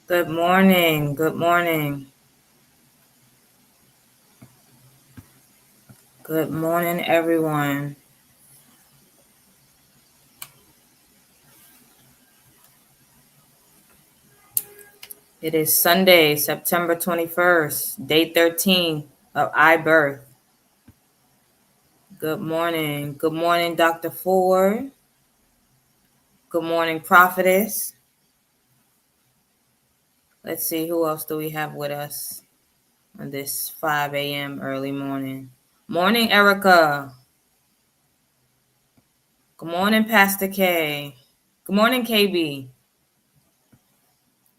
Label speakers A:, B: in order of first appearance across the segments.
A: Good morning. Good morning. Good morning, everyone. It is Sunday, September 21st, day 13 of iBirth. Good morning. Good morning, Dr. Ford. Good morning, Prophetess. Let's see, who else do we have with us on this 5 a.m. early morning? Morning, Erica. Good morning, Pastor K. Good morning, KB.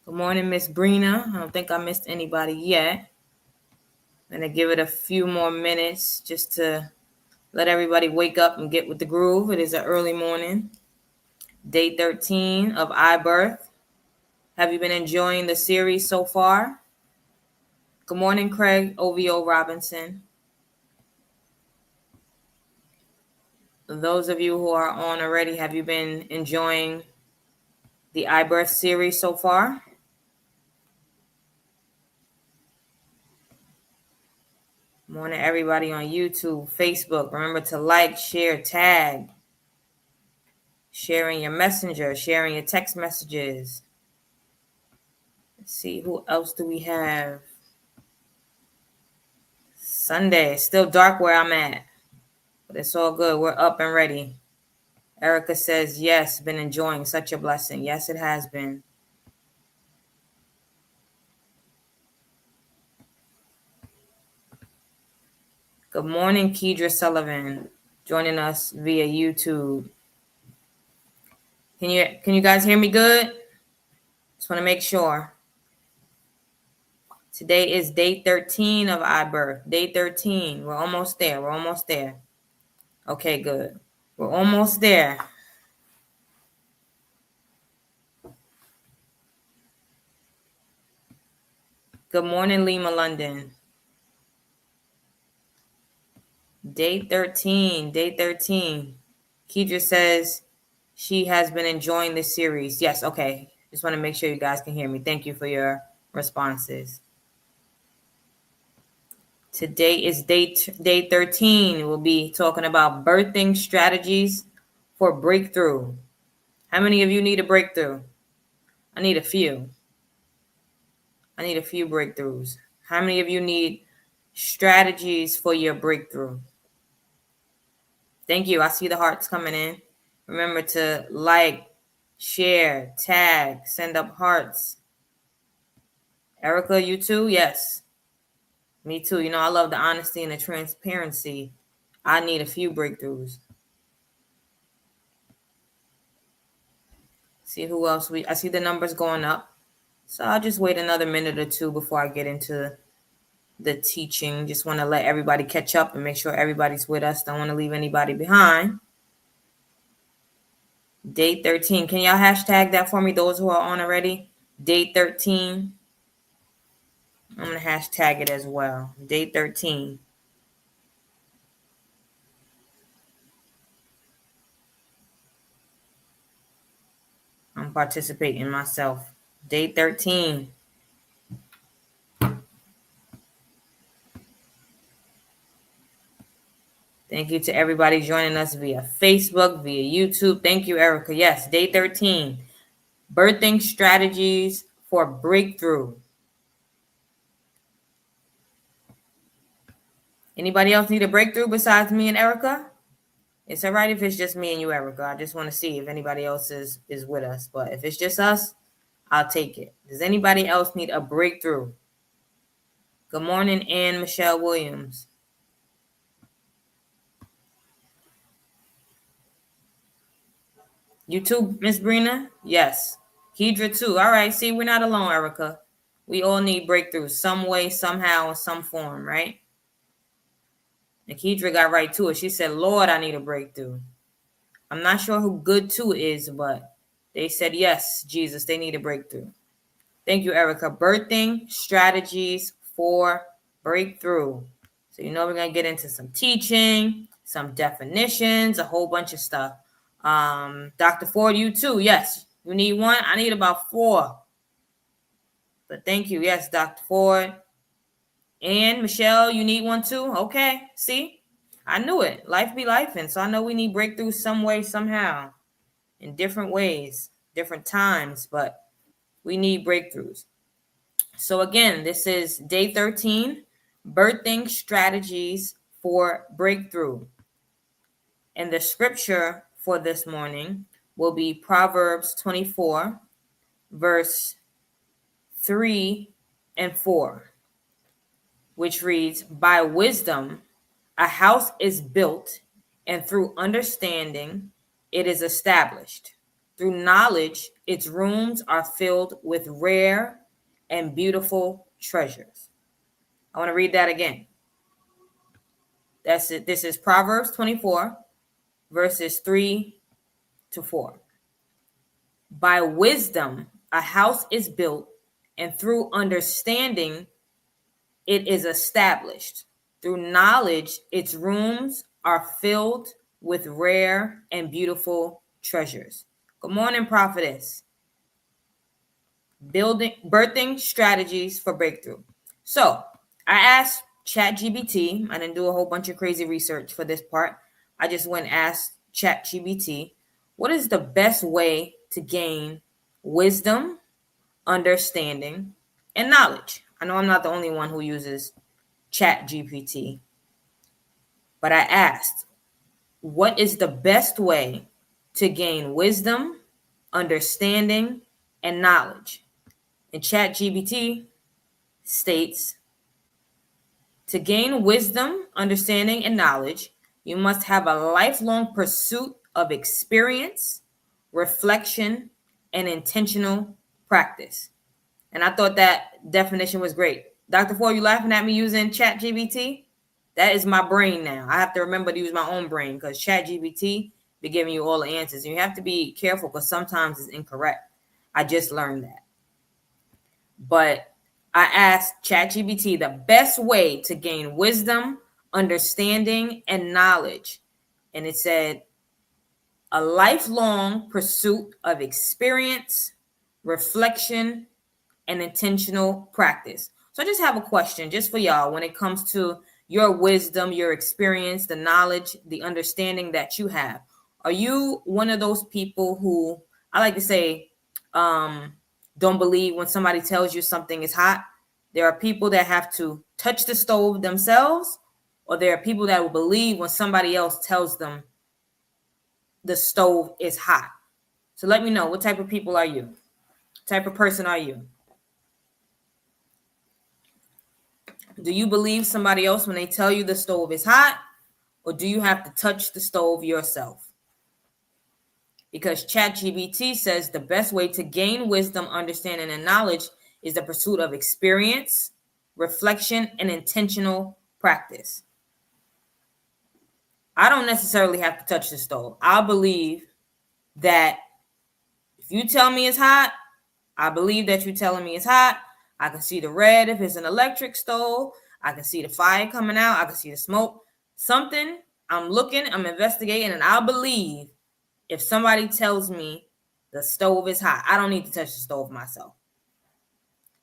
A: Good morning, Miss Brina. I don't think I missed anybody yet. I'm going to give it a few more minutes just to let everybody wake up and get with the groove. It is an early morning, day 13 of iBirth. Have you been enjoying the series so far? Good morning, Craig OVO Robinson. Those of you who are on already, have you been enjoying the iBirth series so far? Morning, everybody on YouTube, Facebook. Remember to like, share, tag, sharing your messenger, sharing your text messages. Let's see, who else do we have? Sunday, still dark where I'm at, but it's all good. We're up and ready. Erica says, yes, been enjoying, such a blessing. Yes, it has been. Good morning, Kedra Sullivan, joining us via YouTube. Can you guys hear me good? Just want to make sure. Today is day 13 of iBirth. Day 13. We're almost there. We're almost there. Okay, good. We're almost there. Good morning, Lima, London. Day 13. Day 13. Kedra says she has been enjoying this series. Yes, okay. Just want to make sure you guys can hear me. Thank you for your responses. Today is day 13. We'll be talking about birthing strategies for breakthrough. How many of you need a breakthrough? I need a few. I need a few breakthroughs. How many of you need strategies for your breakthrough? Thank you. I see the hearts coming in. Remember to like, share, tag, send up hearts. Erica, you too? Yes. Me too. You know, I love the honesty and the transparency. I need a few breakthroughs. See who else I see the numbers going up. So I'll just wait another minute or two before I get into the teaching. Just want to let everybody catch up and make sure everybody's with us. Don't want to leave anybody behind. Day 13. Can y'all hashtag that for me, those who are on already? Day 13. I'm going to hashtag it as well. Day 13. I'm participating myself. Day 13. Thank you to everybody joining us via Facebook, via YouTube. Thank you, Erica. Yes, day 13. Birthing strategies for breakthrough. Anybody else need a breakthrough besides me and Erica? It's all right if it's just me and you, Erica. I just want to see if anybody else is with us. But if it's just us, I'll take it. Does anybody else need a breakthrough? Good morning, Ann Michelle Williams. You too, Miss Brina? Yes. Kedra too. All right. See, we're not alone, Erica. We all need breakthroughs some way, somehow, in some form, right? And Kedra got right to it. She said, Lord, I need a breakthrough. I'm not sure who good too is, but they said, yes, Jesus, they need a breakthrough. Thank you, Erica. Birthing strategies for breakthrough. So, you know, we're going to get into some teaching, some definitions, a whole bunch of stuff. Dr. Ford, you too. Yes. You need one? I need about 4. But thank you. Yes, Dr. Ford. And Michelle, you need one too? Okay. See? I knew it. Life be life. And so I know we need breakthroughs some way, somehow, in different ways, different times, but we need breakthroughs. So again, this is day 13, birthing strategies for breakthrough. And the scripture for this morning will be Proverbs 24, verse 3 and 4, which reads, "By wisdom a house is built, and through understanding it is established. Through knowledge its rooms are filled with rare and beautiful treasures." I want to read that again. That's it. This is Proverbs 24, verses 3 to 4. By wisdom a house is built, and through understanding it is established. Through knowledge its rooms are filled with rare and beautiful treasures. Good morning, prophetess. Birthing strategies for breakthrough. So I asked ChatGPT. I didn't do a whole bunch of crazy research for this part. I just went and asked ChatGPT, what is the best way to gain wisdom, understanding, and knowledge? I know I'm not the only one who uses ChatGPT, but I asked, what is the best way to gain wisdom, understanding, and knowledge? And ChatGPT states, to gain wisdom, understanding, and knowledge, you must have a lifelong pursuit of experience, reflection, and intentional practice. And I thought that definition was great. Dr. Ford, you laughing at me using ChatGPT? That is my brain now. I have to remember to use my own brain because ChatGPT be giving you all the answers. And you have to be careful because sometimes it's incorrect. I just learned that. But I asked ChatGPT the best way to gain wisdom, understanding, and knowledge. And it said, a lifelong pursuit of experience, reflection, and intentional practice. So I just have a question just for y'all when it comes to your wisdom, your experience, the knowledge, the understanding that you have. Are you one of those people who, I like to say, don't believe when somebody tells you something is hot? There are people that have to touch the stove themselves, or there are people that will believe when somebody else tells them the stove is hot. So let me know, what type of people are you? What type of person are you? Do you believe somebody else when they tell you the stove is hot, or do you have to touch the stove yourself? Because ChatGPT says the best way to gain wisdom, understanding, and knowledge is the pursuit of experience, reflection, and intentional practice. I don't necessarily have to touch the stove. I believe that if you tell me it's hot, I believe that you're telling me it's hot. I can see the red if it's an electric stove. I can see the fire coming out. I can see the smoke. Something, I'm looking, I'm investigating, and I believe if somebody tells me the stove is hot, I don't need to touch the stove myself.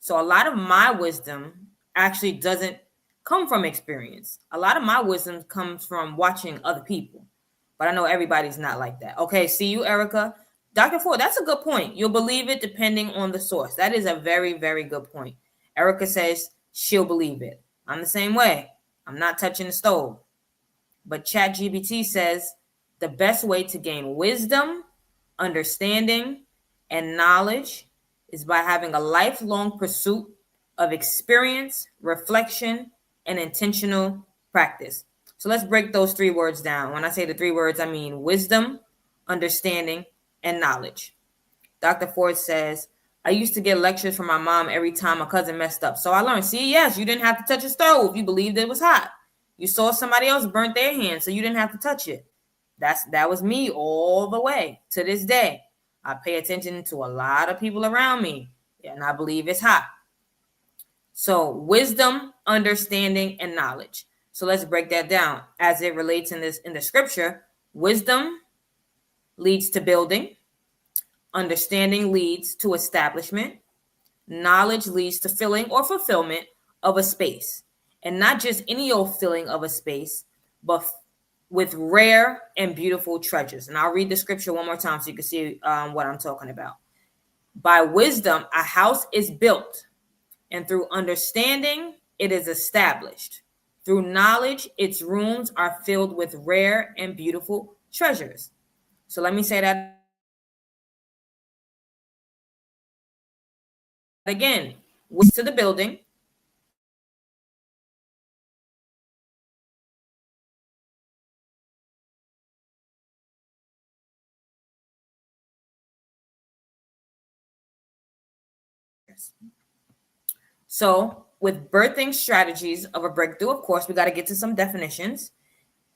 A: So a lot of my wisdom actually doesn't come from experience. A lot of my wisdom comes from watching other people. But I know everybody's not like that. Okay, see you, Erica. Dr. Ford, that's a good point. You'll believe it depending on the source. That is a very, very good point. Erica says she'll believe it. I'm the same way. I'm not touching the stove. But ChatGPT says the best way to gain wisdom, understanding, and knowledge is by having a lifelong pursuit of experience, reflection, and intentional practice. So let's break those three words down. When I say the three words, I mean wisdom, understanding, and knowledge. Dr. Ford says, I used to get lectures from my mom every time a cousin messed up. So I learned, see, yes, you didn't have to touch a stove. You believed it was hot. You saw somebody else burnt their hand, so you didn't have to touch it. That was me all the way to this day. I pay attention to a lot of people around me, and I believe it's hot. So wisdom, understanding, and knowledge. So let's break that down as it relates in the scripture. Wisdom leads to building. Understanding leads to establishment. Knowledge leads to filling or fulfillment of a space, and not just any old filling of a space, but with rare and beautiful treasures. And I'll read the scripture one more time so you can see what I'm talking about. By wisdom, a house is built, and through understanding, it is established. Through knowledge, its rooms are filled with rare and beautiful treasures. So let me say that again. To the building. So with birthing strategies of a breakthrough, of course, we got to get to some definitions.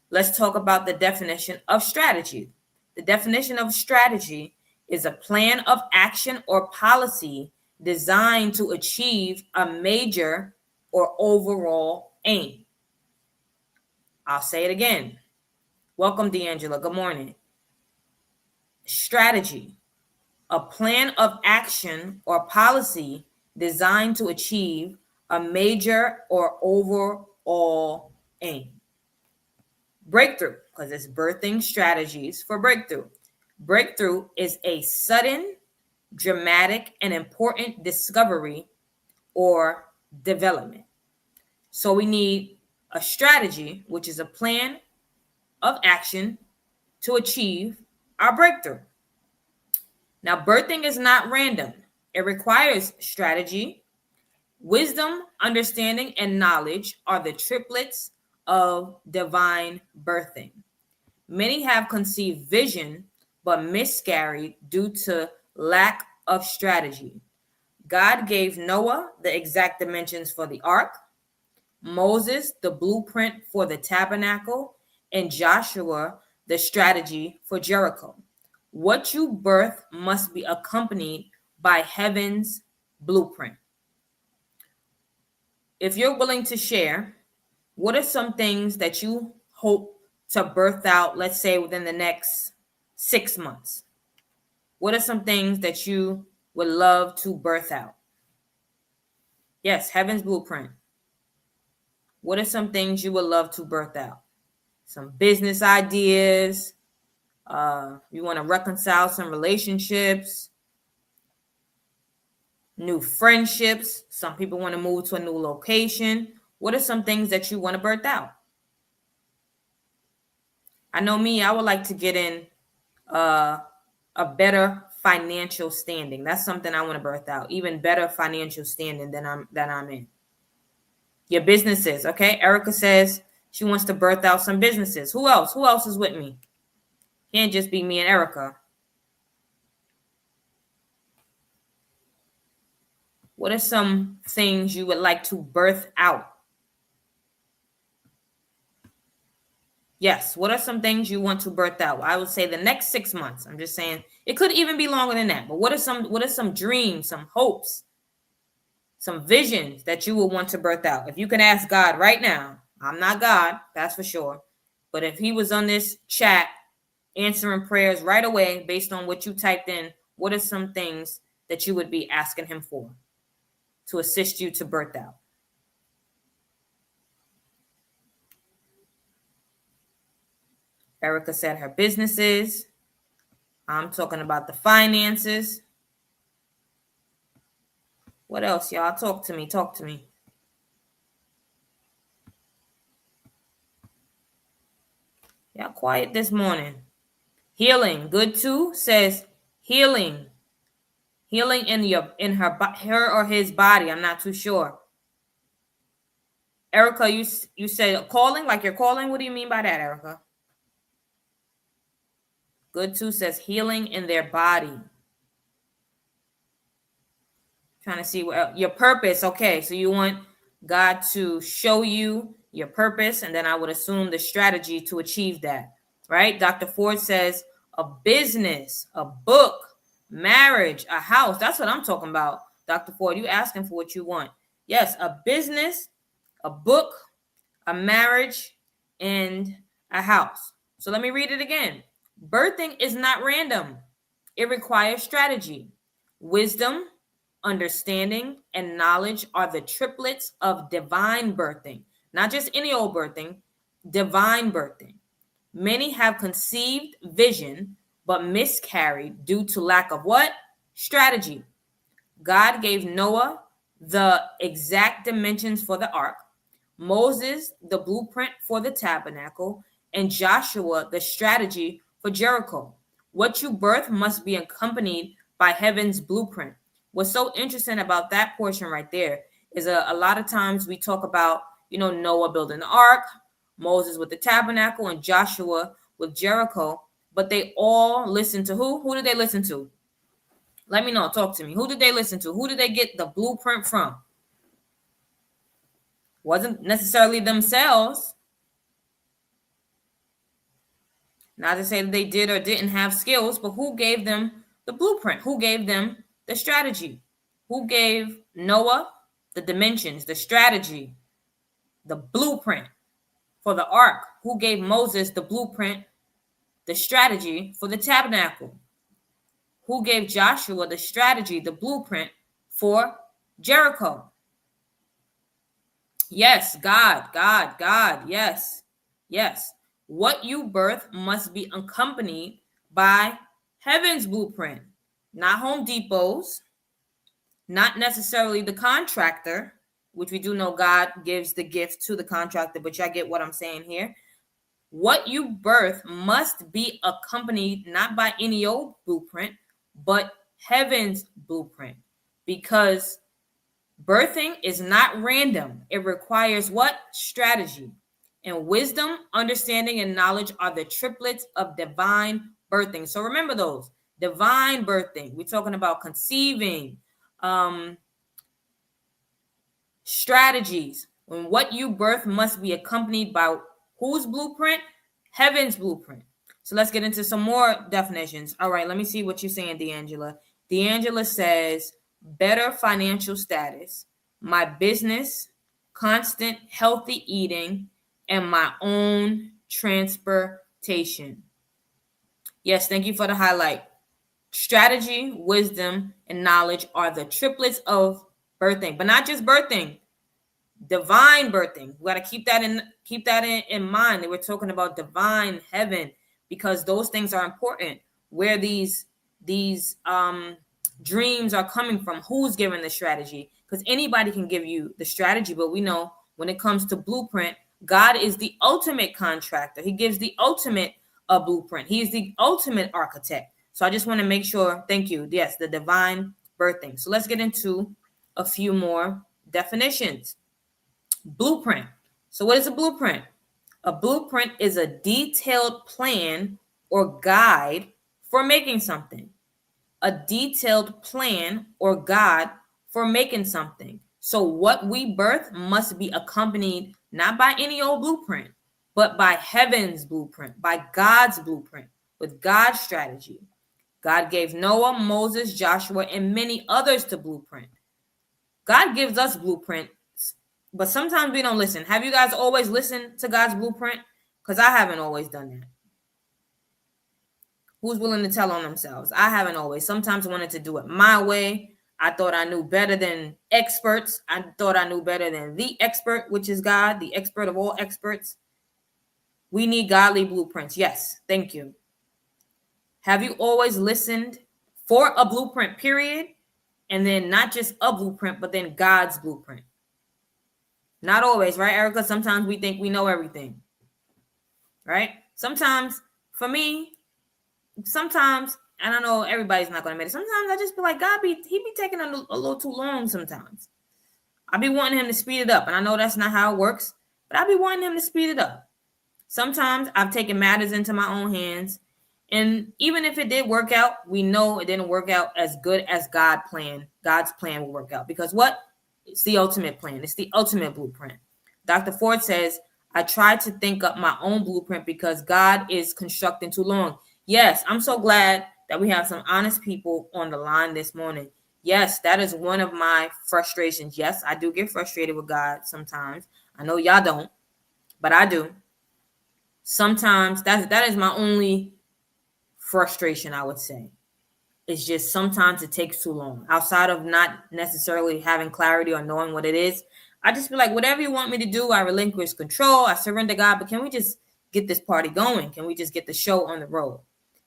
A: Let's talk about the definition of strategy. The definition of strategy is a plan of action or policy designed to achieve a major or overall aim. I'll say it again. Welcome, D'Angela. Good morning. Strategy, a plan of action or policy designed to achieve a major or overall aim. Breakthrough, because it's birthing strategies for breakthrough. Breakthrough is a sudden, dramatic, and important discovery or development. So we need a strategy, which is a plan of action to achieve our breakthrough. Now, birthing is not random. It requires strategy. Wisdom, understanding, and knowledge are the triplets of divine birthing. Many have conceived vision, but miscarried due to lack of strategy. God gave Noah the exact dimensions for the ark, Moses the blueprint for the tabernacle, and Joshua the strategy for Jericho. What you birth must be accompanied by heaven's blueprint. If you're willing to share, what are some things that you hope to birth out, let's say within the next 6 months? What are some things that you would love to birth out? Yes, heaven's blueprint. What are some things you would love to birth out? Some business ideas. You want to reconcile some relationships, new friendships. Some people want to move to a new location. What are some things that you want to birth out? I know me, I would like to get in a better financial standing. That's something I want to birth out. Even better financial standing than I'm in. Your businesses, okay? Erica says she wants to birth out some businesses. Who else? Who else is with me? Can't just be me and Erica. What are some things you would like to birth out? Yes. What are some things you want to birth out? I would say the next 6 months. I'm just saying it could even be longer than that. But what are some dreams, some hopes, some visions that you will want to birth out? If you can ask God right now, I'm not God, that's for sure. But if he was on this chat answering prayers right away based on what you typed in, what are some things that you would be asking him for to assist you to birth out? Erica said her businesses. I'm talking about the finances. What else, y'all? Talk to me. Talk to me. Y'all quiet this morning. Healing. Good too. Says healing. Healing in her or his body. I'm not too sure. Erica, you said calling, like you're calling. What do you mean by that, Erica? Good too says healing in their body. Trying to see what your purpose. Okay, so you want God to show you your purpose, and then I would assume the strategy to achieve that, right? Dr. Ford says a business, a book, marriage, a house. That's what I'm talking about. Dr. Ford, you asking for what you want. Yes, a business, a book, a marriage, and a house. So let me read it again. Birthing is not random. It requires strategy, wisdom, understanding, and knowledge are the triplets of divine birthing. Not just any old birthing, divine birthing. Many have conceived vision, but miscarried due to lack of what? Strategy. God gave Noah the exact dimensions for the ark, Moses the blueprint for the tabernacle, and Joshua the strategy for Jericho. What you birth must be accompanied by heaven's blueprint. What's so interesting about that portion right there is a lot of times we talk about, Noah building the ark, Moses with the tabernacle, and Joshua with Jericho, but they all listen to who? Who did they listen to? Let me know. Talk to me. Who did they listen to? Who did they get the blueprint from? Wasn't necessarily themselves. Not to say that they did or didn't have skills, but who gave them the blueprint? Who gave them the strategy? Who gave Noah the dimensions, the strategy, the blueprint for the ark? Who gave Moses the blueprint, the strategy for the tabernacle? Who gave Joshua the strategy, the blueprint for Jericho? Yes, God. Yes. What you birth must be accompanied by heaven's blueprint, not Home Depot's, not necessarily the contractor, which we do know God gives the gift to the contractor, but y'all get what I'm saying here. What you birth must be accompanied not by any old blueprint, but heaven's blueprint, because birthing is not random. It requires what? Strategy. And wisdom, understanding, and knowledge are the triplets of divine birthing. So remember those. Divine birthing. We're talking about conceiving, strategies. When what you birth must be accompanied by whose blueprint? Heaven's blueprint. So let's get into some more definitions. All right, let me see what you're saying, D'Angela. D'Angela says, better financial status, my business, constant healthy eating, and my own transportation. Yes, thank you for the highlight. Strategy, wisdom, and knowledge are the triplets of birthing, but not just birthing, divine birthing. We got to keep that in mind. That we're talking about divine heaven, because those things are important. Where these dreams are coming from, who's giving the strategy? Because anybody can give you the strategy, but we know when it comes to blueprint, God is the ultimate contractor. He gives the ultimate blueprint. He is the ultimate architect. So I just want to make sure. Thank you. Yes, the divine birthing. So let's get into a few more definitions. Blueprint. So what is a blueprint? A blueprint is a detailed plan or guide for making something. A detailed plan or guide for making something. So what we birth must be accompanied not by any old blueprint, but by heaven's blueprint, by God's blueprint, with God's strategy. God gave Noah, Moses, Joshua, and many others to blueprint. God gives us blueprints, but sometimes we don't listen. Have you guys always listened to God's blueprint? Because I haven't always done that. Who's willing to tell on themselves? I haven't always. Sometimes I wanted to do it my way. I thought I knew better than experts. I thought I knew better than the expert, which is God, the expert of all experts. We need godly blueprints. Yes, thank you. Have you always listened for a blueprint, period? And then not just a blueprint, but then God's blueprint. Not always, right, Erica? Sometimes we think we know everything, right? Sometimes, for me, sometimes, and I know everybody's not going to admit it, sometimes I just feel like he be taking a little too long sometimes. I be wanting him to speed it up, and I know that's not how it works, but I be wanting him to speed it up. Sometimes I've taken matters into my own hands, and even if it did work out, we know it didn't work out as good as God's plan will work out. Because what? It's the ultimate plan. It's the ultimate blueprint. Dr. Ford says, I tried to think up my own blueprint because God is constructing too long. Yes, I'm so glad that we have some honest people on the line this morning. Yes, that is one of my frustrations. Yes, I do get frustrated with God sometimes. I know y'all don't, but I do. Sometimes that is my only frustration, I would say, It's just sometimes it takes too long. Outside of not necessarily having clarity or knowing what it is, I just feel like whatever you want me to do, I relinquish control, I surrender, God. But can we just get this party going? Can we just get the show on the road?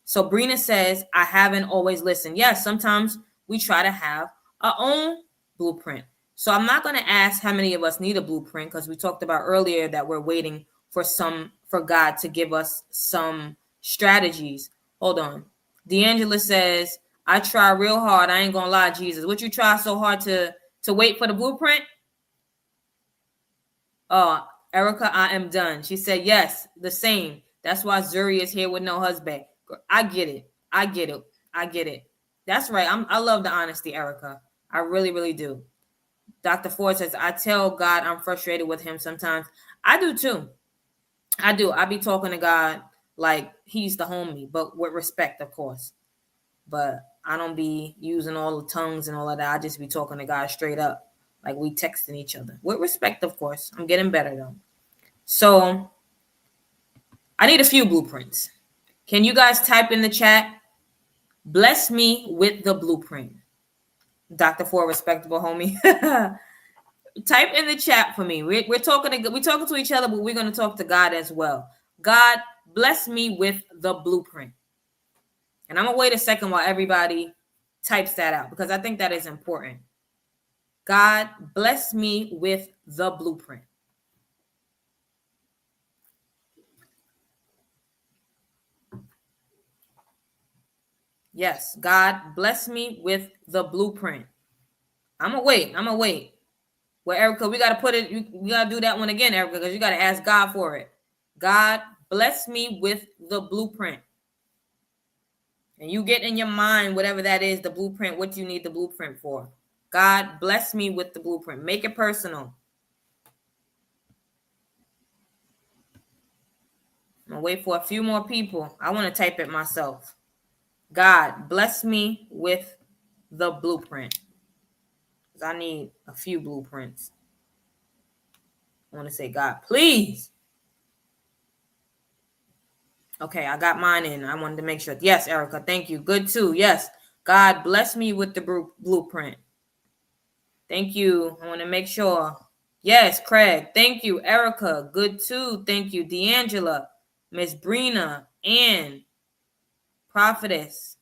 A: So Brina says, I haven't always listened. Yes, sometimes we try to have our own blueprint. So I'm not going to ask how many of us need a blueprint, because we talked about earlier that we're waiting for God to give us some strategies. Hold on. D'Angela says, I try real hard. I ain't gonna lie, Jesus. What you try so hard to wait for the blueprint? Oh, Erica, I am done. She said, yes, the same. That's why Zuri is here with no husband. I get it. I get it. I get it. That's right. I love the honesty, Erica. I really, really do. Dr. Ford says, I tell God I'm frustrated with him sometimes. I do too. I do. I be talking to God like he's the homie, but with respect, of course. But I don't be using all the tongues and all of that. I just be talking to God straight up, like we texting each other. With respect, of course. I'm getting better, though. So I need a few blueprints. Can you guys type in the chat? Bless me with the blueprint. Dr. Ford, respectable homie. Type in the chat for me. We're talking to each other, but we're going to talk to God as well. God, bless me with the blueprint. And I'm going to wait a second while everybody types that out, because I think that is important. God, bless me with the blueprint. Yes, God, bless me with the blueprint. I'm going to wait. Well, Erica, we got to put it, we got to do that one again, Erica, because you got to ask God for it. God, bless me with the blueprint. And you get in your mind, whatever that is, the blueprint, what you need the blueprint for. God, bless me with the blueprint. Make it personal. I'm going to wait for a few more people. I want to type it myself. God, bless me with the blueprint. Because I need a few blueprints. I want to say, God, please. Okay, I got mine in. I wanted to make sure. Yes, Erica, thank you. Good too. Yes. God, bless me with the blueprint. Thank you. I want to make sure. Yes, Craig. Thank you. Erica, good too. Thank you. D'Angela, Miss Brina, Ann, Prophetess.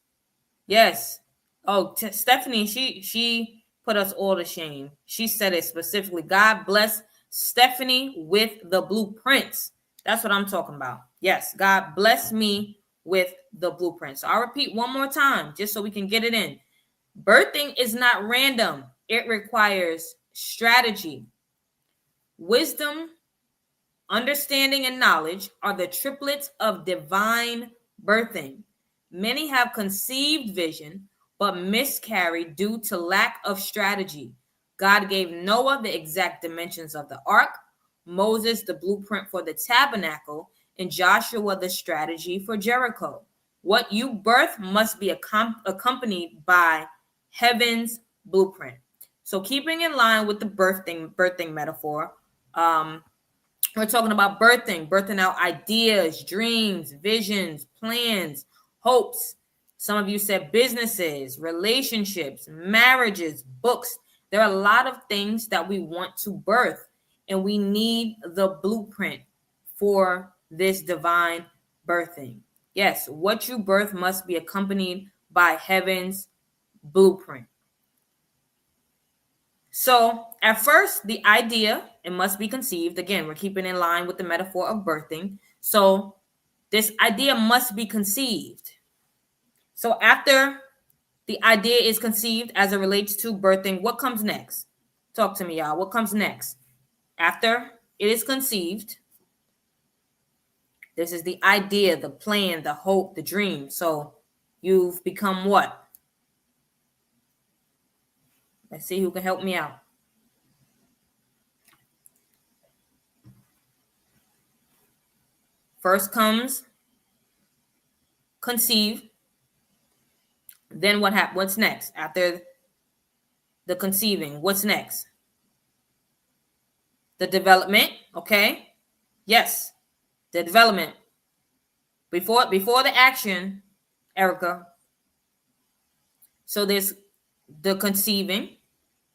A: Yes. Oh, Stephanie, she put us all to shame. She said it specifically. God bless Stephanie with the blueprints. That's what I'm talking about. Yes, God bless me with the blueprints. So I'll repeat one more time just so we can get it in. Birthing is not random. It requires strategy. Wisdom, understanding, and knowledge are the triplets of divine birthing. Many have conceived vision, but miscarried due to lack of strategy. God gave Noah the exact dimensions of the ark, Moses the blueprint for the tabernacle, and Joshua the strategy for Jericho. What you birth must be accompanied by heaven's blueprint. So keeping in line with the birthing metaphor, we're talking about birthing out ideas, dreams, visions, plans, hopes. Some of you said businesses, relationships, marriages, books. There are a lot of things that we want to birth, and we need the blueprint for this divine birthing. Yes, what you birth must be accompanied by heaven's blueprint. So at first, the idea, it must be conceived. Again, we're keeping in line with the metaphor of birthing. So this idea must be conceived. So after the idea is conceived as it relates to birthing, what comes next? Talk to me, y'all. What comes next? After it is conceived, this is the idea, the plan, the hope, the dream. So you've become what? Let's see who can help me out. First comes conceive. Then what happens? What's next? After the conceiving, what's next? The development, okay? Yes, the development. Before the action, Erica, So there's the conceiving.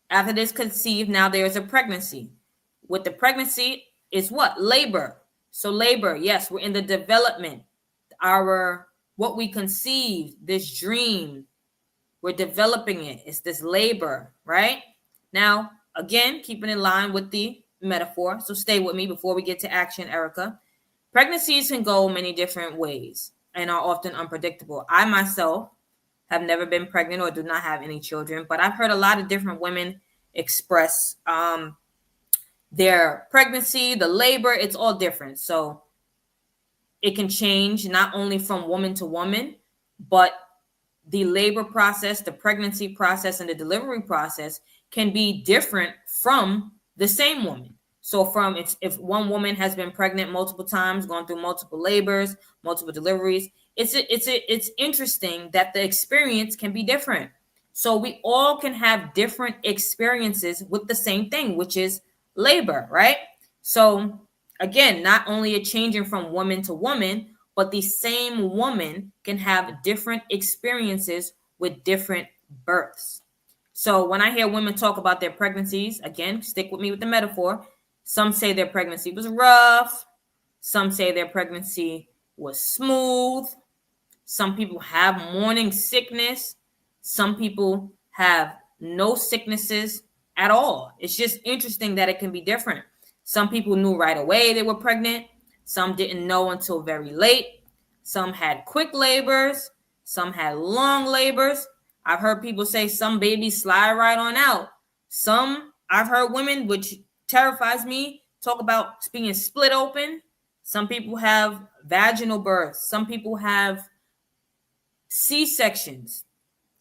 A: After this conceived, now there's a pregnancy. With the pregnancy is what? Labor. So labor, yes, we're in the development. What we conceived, this dream, we're developing it. It's this labor, right? Now, again, keeping in line with the metaphor. So stay with me before we get to action, Erica. Pregnancies can go many different ways and are often unpredictable. I myself have never been pregnant or do not have any children, but I've heard a lot of different women express their pregnancy, the labor. It's all different. So it can change not only from woman to woman, but the labor process, the pregnancy process, and the delivery process can be different from the same woman. So from if one woman has been pregnant multiple times, gone through multiple labors, multiple deliveries, it's interesting that the experience can be different. So we all can have different experiences with the same thing, which is labor, right? So again, not only a changing from woman to woman, but the same woman can have different experiences with different births. So when I hear women talk about their pregnancies, again, stick with me with the metaphor. Some say their pregnancy was rough. Some say their pregnancy was smooth. Some people have morning sickness. Some people have no sicknesses at all. It's just interesting that it can be different. Some people knew right away they were pregnant. Some didn't know until very late. Some had quick labors. Some had long labors. I've heard people say some babies slide right on out. I've heard women, which terrifies me, talk about being split open. Some people have vaginal births. Some people have C-sections.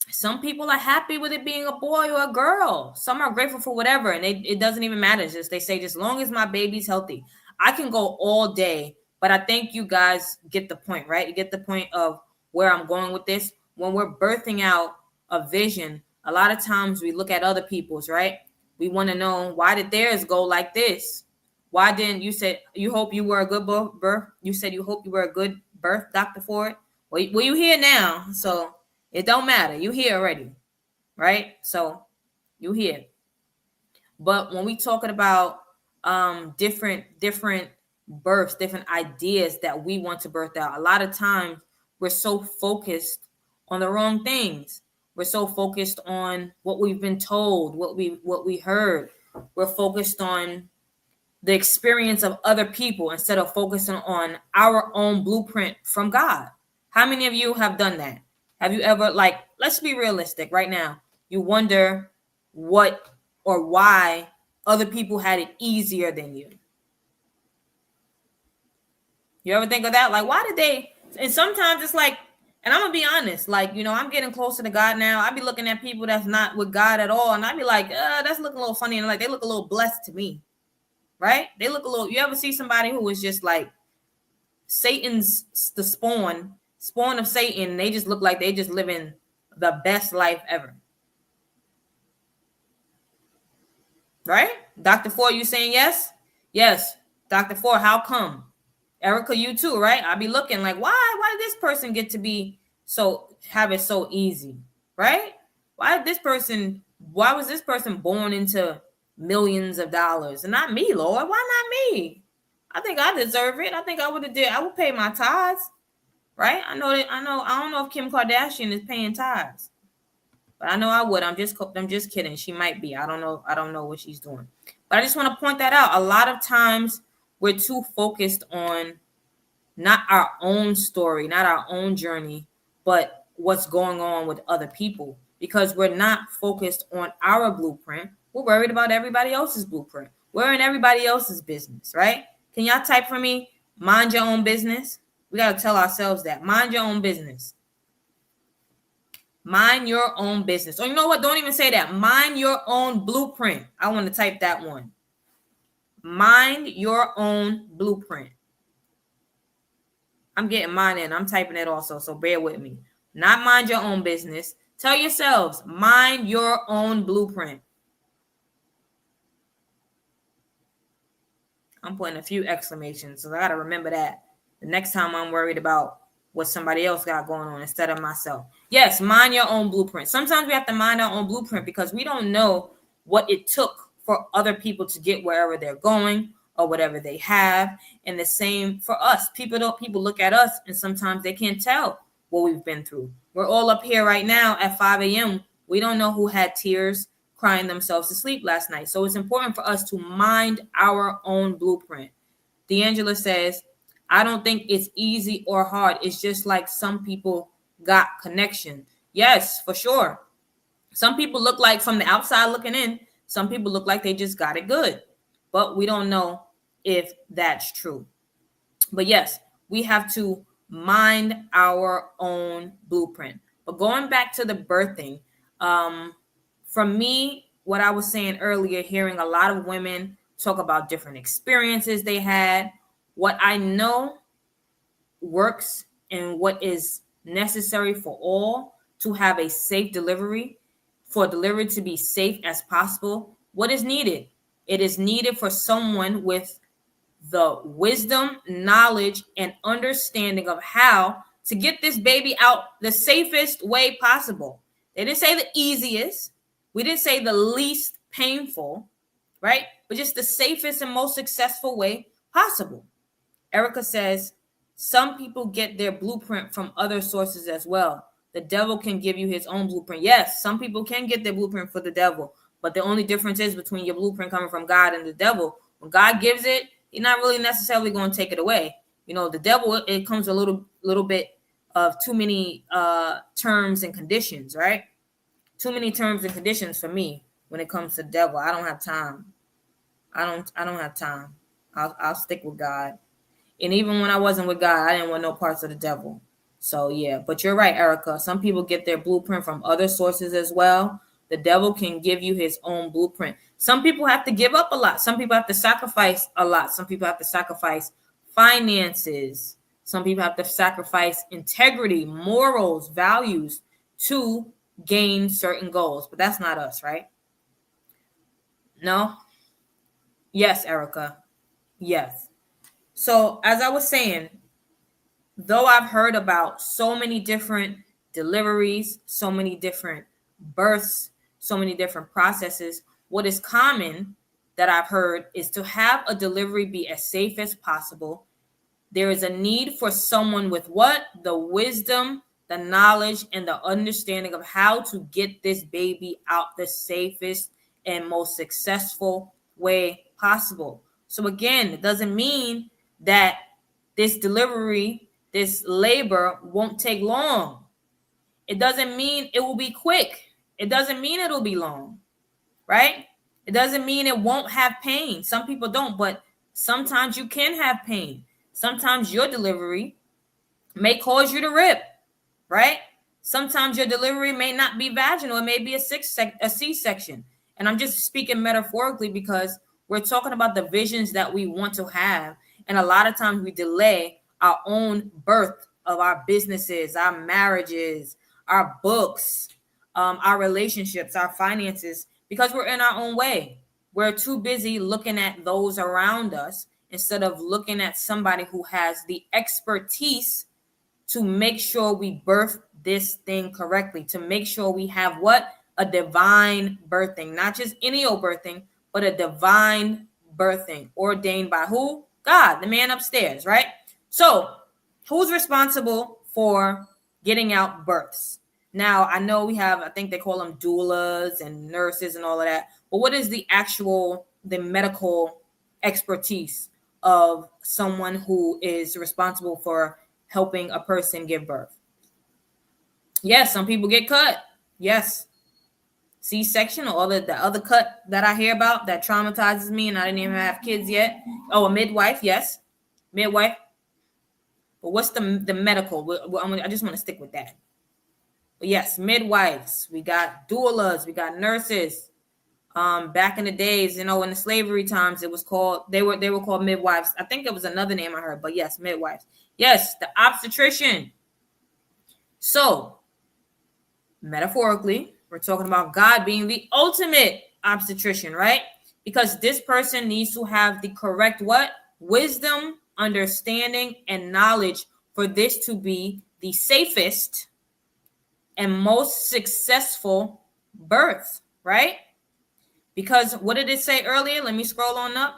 A: Some people are happy with it being a boy or a girl. Some are grateful for whatever, and it doesn't even matter. Just they say, as long as my baby's healthy, I can go all day. But I think you guys get the point, right? You get the point of where I'm going with this. When we're birthing out a vision, a lot of times we look at other people's, right? We want to know, why did theirs go like this? Why didn't you said you hope you were a good birth? You said you hope you were a good birth, Dr. Ford. Well, you here now, so it don't matter. You here already, right? So you here. But when we talking about different births, different ideas that we want to birth out, a lot of times we're so focused on the wrong things. We're so focused on what we've been told, what we heard. We're focused on the experience of other people instead of focusing on our own blueprint from God. How many of you have done that? Have you ever, like, let's be realistic right now. You wonder what or why other people had it easier than you. You ever think of that? Like, why did they? And sometimes it's like, and I'm gonna be honest, like, I'm getting closer to God now. I be looking at people that's not with God at all, and I be like, that's looking a little funny, and like they look a little blessed to me, right? They look a little. You ever see somebody who is just like Satan's the spawn of Satan, and they just look like they just living the best life ever, right? Dr. Ford, you saying yes? Yes, Dr. Ford. How come? Erica, you too, right? I be looking like, why did this person get to be have it so easy, right? Why was this person born into millions of dollars and not me, Lord? Why not me? I think I deserve it. I think I would pay my tithes, right? I don't know if Kim Kardashian is paying tithes, but I know I would. I'm just kidding. She might be. I don't know what she's doing. But I just want to point that out. A lot of times we're too focused on not our own story, not our own journey, but what's going on with other people, because we're not focused on our blueprint. We're worried about everybody else's blueprint. We're in everybody else's business, right? Can y'all type for me? Mind your own business. We got to tell ourselves that. Mind your own business. Mind your own business. Or you know what? Don't even say that. Mind your own blueprint. I want to type that one. Mind your own blueprint. I'm getting mine in. I'm typing it also, so bear with me. Not mind your own business. Tell yourselves, mind your own blueprint. I'm putting a few exclamations, so I got to remember that. The next time I'm worried about what somebody else got going on instead of myself. Yes, mind your own blueprint. Sometimes we have to mind our own blueprint because we don't know what it took for other people to get wherever they're going or whatever they have. And the same for us. People look at us and sometimes they can't tell what we've been through. We're all up here right now at 5 a.m. We don't know who had tears crying themselves to sleep last night. So it's important for us to mind our own blueprint. D'Angela says, I don't think it's easy or hard. It's just like some people got connection. Yes, for sure. Some people look like from the outside looking in, some people look like they just got it good, but we don't know if that's true. But yes, we have to mind our own blueprint. But going back to the birthing, for me, what I was saying earlier, hearing a lot of women talk about different experiences they had, what I know works and what is necessary for all to have a safe delivery, for delivery to be safe as possible, what is needed? It is needed for someone with the wisdom, knowledge, and understanding of how to get this baby out the safest way possible. They didn't say the easiest. We didn't say the least painful, right? But just the safest and most successful way possible. Erica says, some people get their blueprint from other sources as well. The devil can give you his own blueprint. Yes, some people can get their blueprint for the devil, but the only difference is between your blueprint coming from God and the devil. When God gives it, he's not really necessarily going to take it away. You know, the devil, it comes a little bit of too many terms and conditions, right? Too many terms and conditions for me when it comes to the devil. I don't have time. I don't have time. I'll stick with God. And even when I wasn't with God, I didn't want no parts of the devil. So yeah, but you're right, Erica. Some people get their blueprint from other sources as well. The devil can give you his own blueprint. Some people have to give up a lot. Some people have to sacrifice a lot. Some people have to sacrifice finances. Some people have to sacrifice integrity, morals, values to gain certain goals. But that's not us, right? No? Yes, Erica. Yes. So as I was saying, though I've heard about so many different deliveries, so many different births, so many different processes, what is common that I've heard is to have a delivery be as safe as possible. There is a need for someone with what? The wisdom, the knowledge, and the understanding of how to get this baby out the safest and most successful way possible. So again, it doesn't mean that this delivery, this labor won't take long. It doesn't mean it will be quick. It doesn't mean it'll be long, right? It doesn't mean it won't have pain. Some people don't, but sometimes you can have pain. Sometimes your delivery may cause you to rip, right? Sometimes your delivery may not be vaginal. It may be a C-section. And I'm just speaking metaphorically because we're talking about the visions that we want to have. And a lot of times we delay our own birth of our businesses, our marriages, our books, our relationships, our finances, because we're in our own way. We're too busy looking at those around us instead of looking at somebody who has the expertise to make sure we birth this thing correctly, to make sure we have what? A divine birthing, not just any old birthing, but a divine birthing ordained by who? God, the man upstairs, right? So who's responsible for getting out births? Now, I know we have, I think they call them doulas and nurses and all of that, but what is the medical expertise of someone who is responsible for helping a person give birth? Yes, some people get cut. Yes. C-section or the other cut that I hear about that traumatizes me, and I didn't even have kids yet. Oh, a midwife. Yes. Midwife. But what's the medical? I just want to stick with that. But yes, midwives. We got doulas. We got nurses. Back in the days, in the slavery times, it was called, they were called midwives. I think it was another name I heard, but yes, midwives. Yes, the obstetrician. So, metaphorically, we're talking about God being the ultimate obstetrician, right? Because this person needs to have the correct what? Wisdom, understanding, and knowledge for this to be the safest and most successful birth, right? Because what did it say earlier? Let me scroll on up.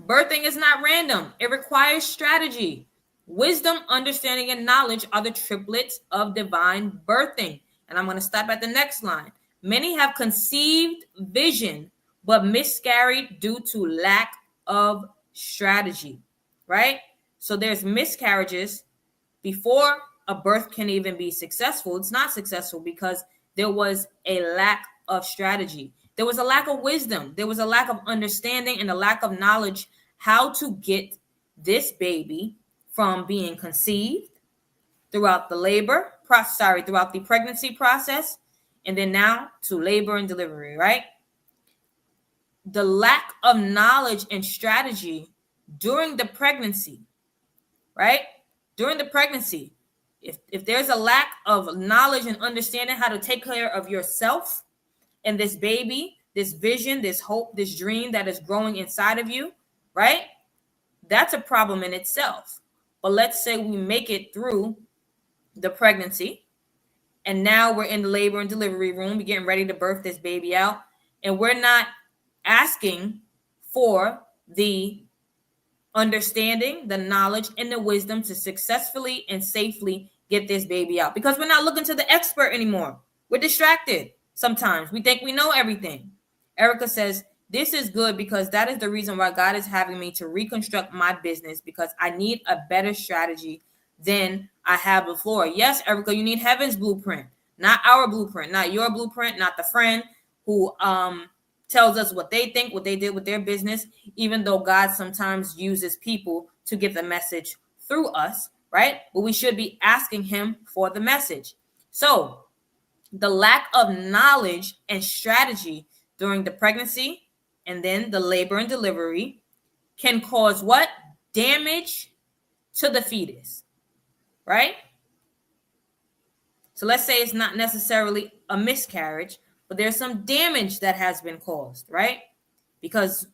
A: Birthing is not random. It requires strategy. Wisdom, understanding, and knowledge are the triplets of divine birthing. And I'm going to stop at the next line. Many have conceived vision, but miscarried due to lack of strategy, right? So there's miscarriages before a birth can even be successful. It's not successful because there was a lack of strategy. There was a lack of wisdom. There was a lack of understanding and a lack of knowledge how to get this baby from being conceived throughout the throughout the pregnancy process, and then now to labor and delivery, right? The lack of knowledge and strategy during the pregnancy, right? During the pregnancy, if there's a lack of knowledge and understanding how to take care of yourself and this baby, this vision, this hope, this dream that is growing inside of you, right? That's a problem in itself. But let's say we make it through the pregnancy, and now we're in the labor and delivery room. We're getting ready to birth this baby out, and we're not asking for the understanding, the knowledge, and the wisdom to successfully and safely get this baby out, because we're not looking to the expert anymore. We're distracted. Sometimes we think we know everything. Erica says, this is good because that is the reason why God is having me to reconstruct my business, because I need a better strategy than I have before. Yes, Erica, you need heaven's blueprint, not our blueprint, not your blueprint, not the friend who tells us what they think, what they did with their business, even though God sometimes uses people to get the message through us, right? But we should be asking him for the message. So the lack of knowledge and strategy during the pregnancy and then the labor and delivery can cause what? Damage to the fetus, right? So let's say it's not necessarily a miscarriage, but there's some damage that has been caused, right? Because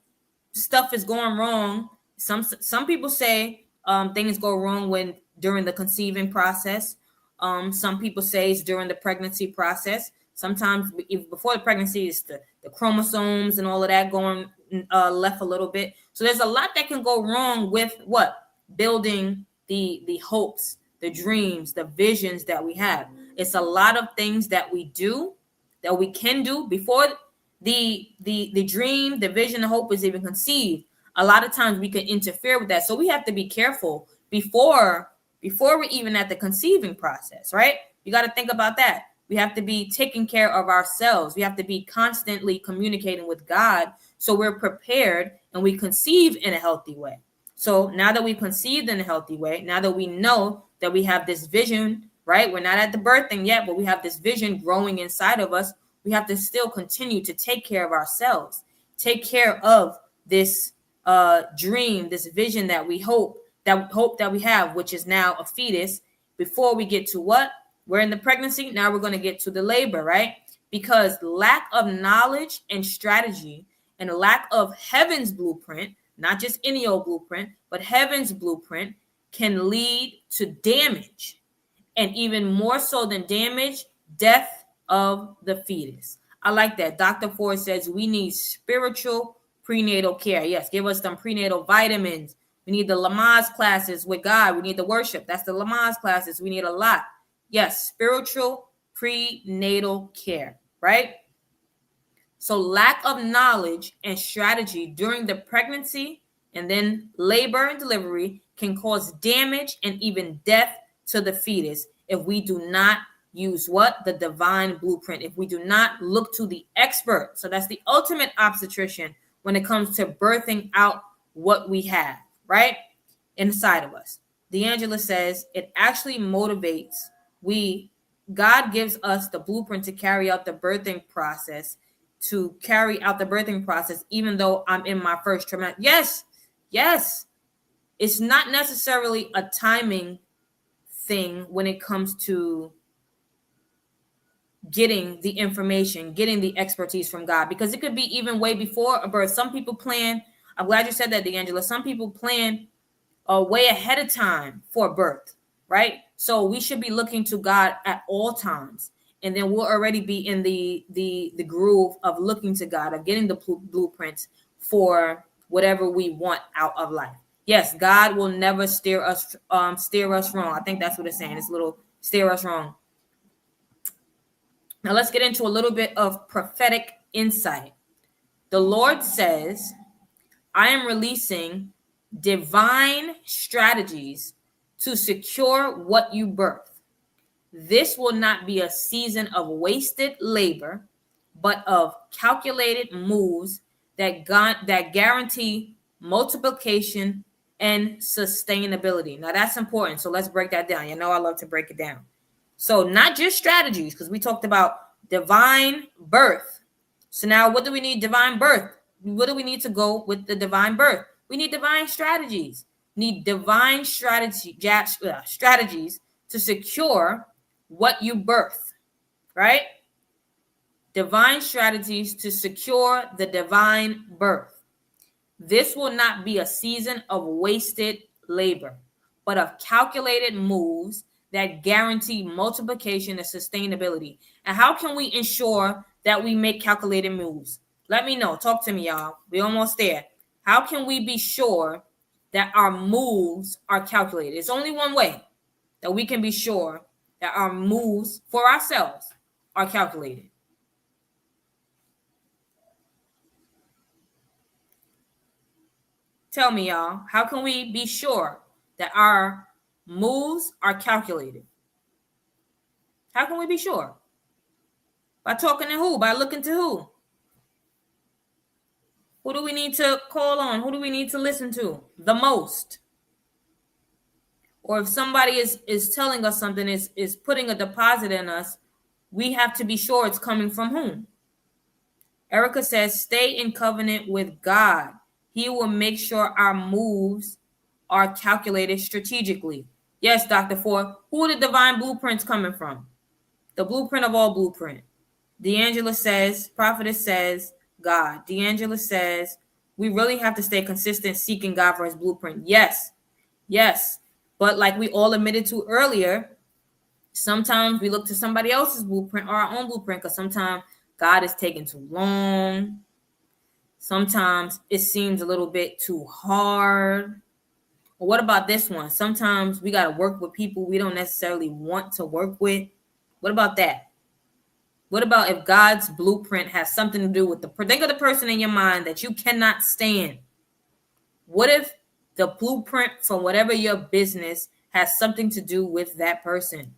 A: stuff is going wrong. Some people say things go wrong during the conceiving process. Some people say it's during the pregnancy process. Sometimes even before the pregnancy, it's the chromosomes and all of that going left a little bit. So there's a lot that can go wrong with what? Building the hopes, the dreams, the visions that we have. It's a lot of things that we do, that we can do before the dream, the vision, the hope is even conceived. A lot of times we can interfere with that. So we have to be careful before we're even at the conceiving process, right? You got to think about that. We have to be taking care of ourselves. We have to be constantly communicating with God so we're prepared and we conceive in a healthy way. So now that we've conceived in a healthy way, now that we know that we have this vision, right? We're not at the birthing yet, but we have this vision growing inside of us. We have to still continue to take care of ourselves, take care of this dream, this vision that we hope that we have, which is now a fetus, before we get to what? We're in the pregnancy. Now we're going to get to the labor, right? Because lack of knowledge and strategy and a lack of heaven's blueprint, not just any old blueprint, but heaven's blueprint, can lead to damage, and even more so than damage, death of the fetus. I like that. Dr. Ford says we need spiritual prenatal care. Yes, give us some prenatal vitamins. We need the Lamaze classes with God. We need the worship. That's the Lamaze classes. We need a lot. Yes, spiritual prenatal care, right? So lack of knowledge and strategy during the pregnancy and then labor and delivery can cause damage and even death to the fetus if we do not use what? The divine blueprint. If we do not look to the expert. So that's the ultimate obstetrician when it comes to birthing out what we have, right? Inside of us. D'Angela says it actually motivates. God gives us the blueprint to carry out the birthing process, even though I'm in my first trimester. Yes. It's not necessarily a timing thing when it comes to getting the information, getting the expertise from God, because it could be even way before a birth. Some people plan, I'm glad you said that, D'Angela. Some people plan way ahead of time for birth, right? So we should be looking to God at all times. And then we'll already be in the groove of looking to God, of getting the blueprints for whatever we want out of life. Yes, God will never steer us wrong. I think that's what it's saying. It's a little steer us wrong. Now let's get into a little bit of prophetic insight. The Lord says, I am releasing divine strategies to secure what you birth. This will not be a season of wasted labor, but of calculated moves that guarantee multiplication and sustainability. Now that's important. So let's break that down. You know I love to break it down. So not just strategies, because we talked about divine birth. So now what do we need? Divine birth. What do we need to go with the divine birth? We need divine strategies. We need divine strategies to secure what you birth, right? Divine strategies to secure the divine birth. This will not be a season of wasted labor, but of calculated moves that guarantee multiplication and sustainability. And how can we ensure that we make calculated moves? Let me know. Talk to me, y'all. We're almost there. How can we be sure that our moves are calculated? It's only one way that we can be sure that our moves for ourselves are calculated. Tell me, y'all, how can we be sure that our moves are calculated? How can we be sure? By talking to who? By looking to who? Who do we need to call on? Who do we need to listen to the most? Or if somebody is telling us something, is putting a deposit in us, we have to be sure it's coming from whom? Erica says, stay in covenant with God. He will make sure our moves are calculated strategically. Yes, Dr. Ford, who are the divine blueprints coming from? The blueprint of all blueprint. D'Angela says, prophetess says, God. D'Angela says, we really have to stay consistent seeking God for his blueprint. Yes. But like we all admitted to earlier, sometimes we look to somebody else's blueprint or our own blueprint because sometimes God is taking too long. Sometimes it seems a little bit too hard. Or what about this one? Sometimes we got to work with people we don't necessarily want to work with. What about that? What about if God's blueprint has something to do with think of the person in your mind that you cannot stand? What if the blueprint for whatever your business has something to do with that person?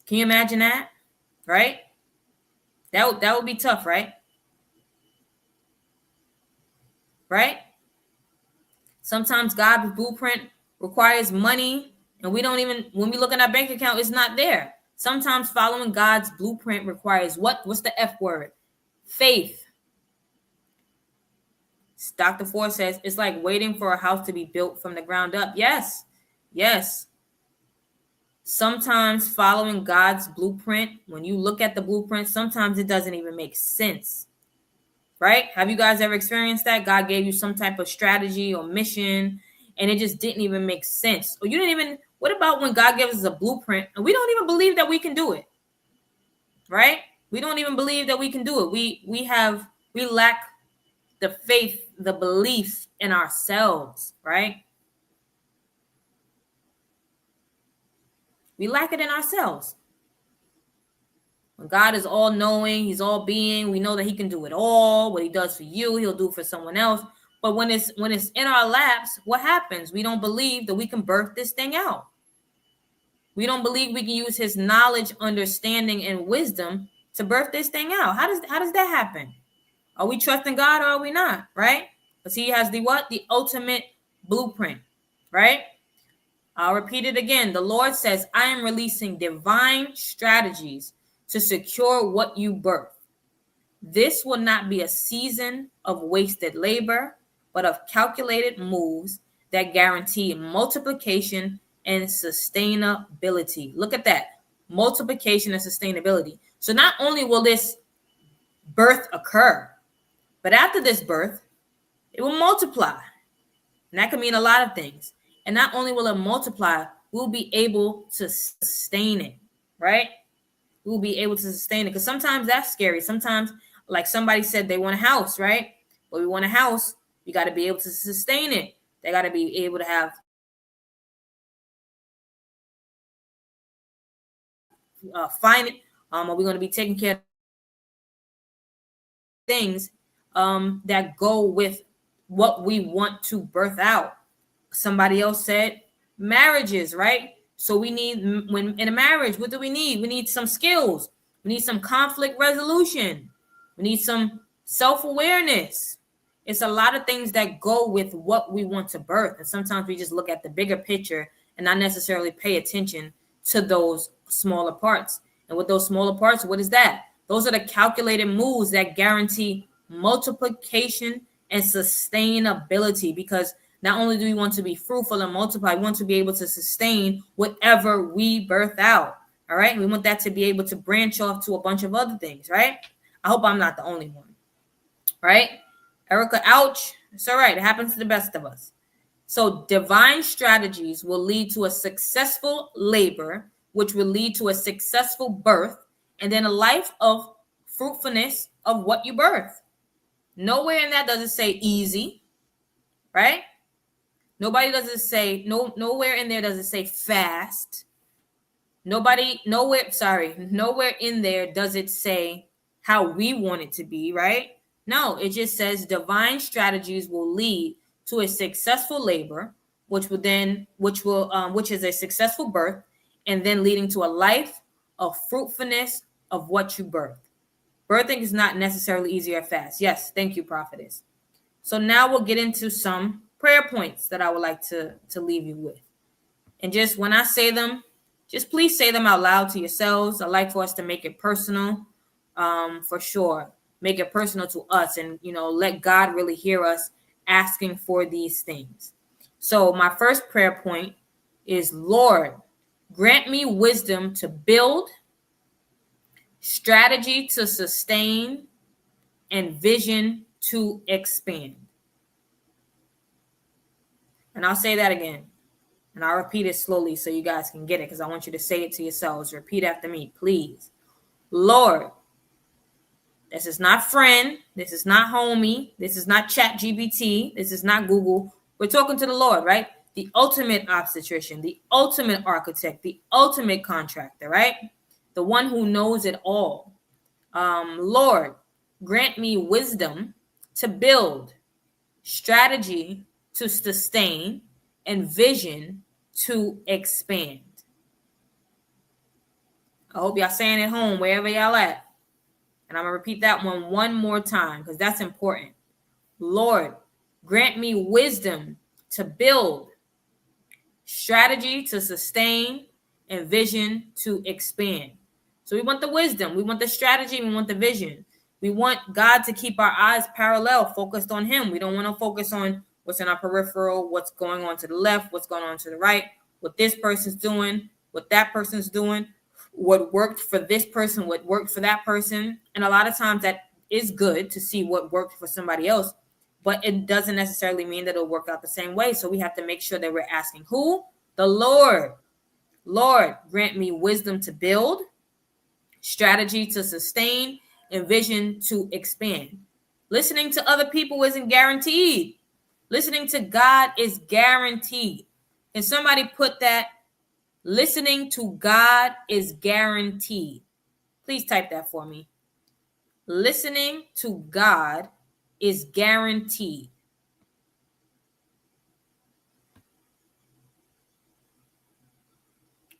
A: Can you imagine that? Right? That would be tough, right? Right? Sometimes God's blueprint requires money, and we don't even, when we look at our bank account, it's not there. Sometimes following God's blueprint requires what? What's the F word? Faith. Dr. Ford says it's like waiting for a house to be built from the ground up. Yes. Sometimes following God's blueprint, when you look at the blueprint, sometimes it doesn't even make sense. Right? Have you guys ever experienced that? God gave you some type of strategy or mission, and it just didn't even make sense. Or you didn't even, what about when God gives us a blueprint and we don't even believe that we can do it? Right? We don't even believe that we can do it. We lack the faith, the belief in ourselves, right? We lack it in ourselves. When God is all knowing, he's all being, we know that he can do it all. What he does for you, he'll do for someone else. But when it's in our laps, what happens? We don't believe that we can birth this thing out. We don't believe we can use his knowledge, understanding, and wisdom to birth this thing out. How does that happen? Are we trusting God or are we not? Right? Because he has the what? The ultimate blueprint. Right? I'll repeat it again. The Lord says, I am releasing divine strategies to secure what you birth. This will not be a season of wasted labor, but of calculated moves that guarantee multiplication and sustainability. Look at that. Multiplication and sustainability. So not only will this birth occur, but after this birth, it will multiply. And that can mean a lot of things. And not only will it multiply, we'll be able to sustain it, right? We'll be able to sustain it, because sometimes that's scary. Sometimes, like somebody said, they want a house, right? But we want a house, you got to be able to sustain it. They got to be able to have find it. Are we going to be taking care of things that go with what we want to birth out? Somebody else said marriages, right? So we need, when in a marriage, what do we need? We need some skills. We need some conflict resolution. We need some self-awareness. It's a lot of things that go with what we want to birth. And sometimes we just look at the bigger picture and not necessarily pay attention to those smaller parts. And with those smaller parts, what is that? Those are the calculated moves that guarantee multiplication and sustainability, because not only do we want to be fruitful and multiply, we want to be able to sustain whatever we birth out. All right. We want that to be able to branch off to a bunch of other things, right? I hope I'm not the only one. Right? Erica, ouch. It's all right. It happens to the best of us. So divine strategies will lead to a successful labor, which will lead to a successful birth, and then a life of fruitfulness of what you birth. Nowhere in that does it say easy, right? Nowhere in there does it say fast. Nowhere in there does it say how we want it to be, right? No, it just says divine strategies will lead to a successful labor, which is a successful birth, and then leading to a life of fruitfulness of what you birth. Birthing is not necessarily easy or fast. Yes, thank you, prophetess. So now we'll get into some prayer points that I would like to leave you with. And just when I say them, just please say them out loud to yourselves. I like for us to make it personal, for sure. Make it personal to us, and let God really hear us asking for these things. So my first prayer point is, Lord, grant me wisdom to build, strategy to sustain, and vision to expand. And I'll say that again. And I'll repeat it slowly so you guys can get it, because I want you to say it to yourselves. Repeat after me, please. Lord, this is not friend. This is not homie. This is not ChatGPT. This is not Google. We're talking to the Lord, right? The ultimate obstetrician, the ultimate architect, the ultimate contractor, right? The one who knows it all. Lord, grant me wisdom to build, strategy to sustain, and vision to expand. I hope y'all saying it home, wherever y'all at. And I'm going to repeat that one more time, because that's important. Lord, grant me wisdom to build, strategy to sustain, and vision to expand. So we want the wisdom, we want the strategy, we want the vision. We want God to keep our eyes parallel, focused on Him. We don't want to focus on what's in our peripheral, what's going on to the left, what's going on to the right, what this person's doing, what that person's doing, what worked for this person, what worked for that person. And a lot of times that is good to see what worked for somebody else, but it doesn't necessarily mean that it'll work out the same way. So we have to make sure that we're asking who? The Lord. Lord, grant me wisdom to build, strategy to sustain, and vision to expand. Listening to other people isn't guaranteed. Listening to God is guaranteed. Can somebody put that? Listening to God is guaranteed. Please type that for me. Listening to God is guaranteed.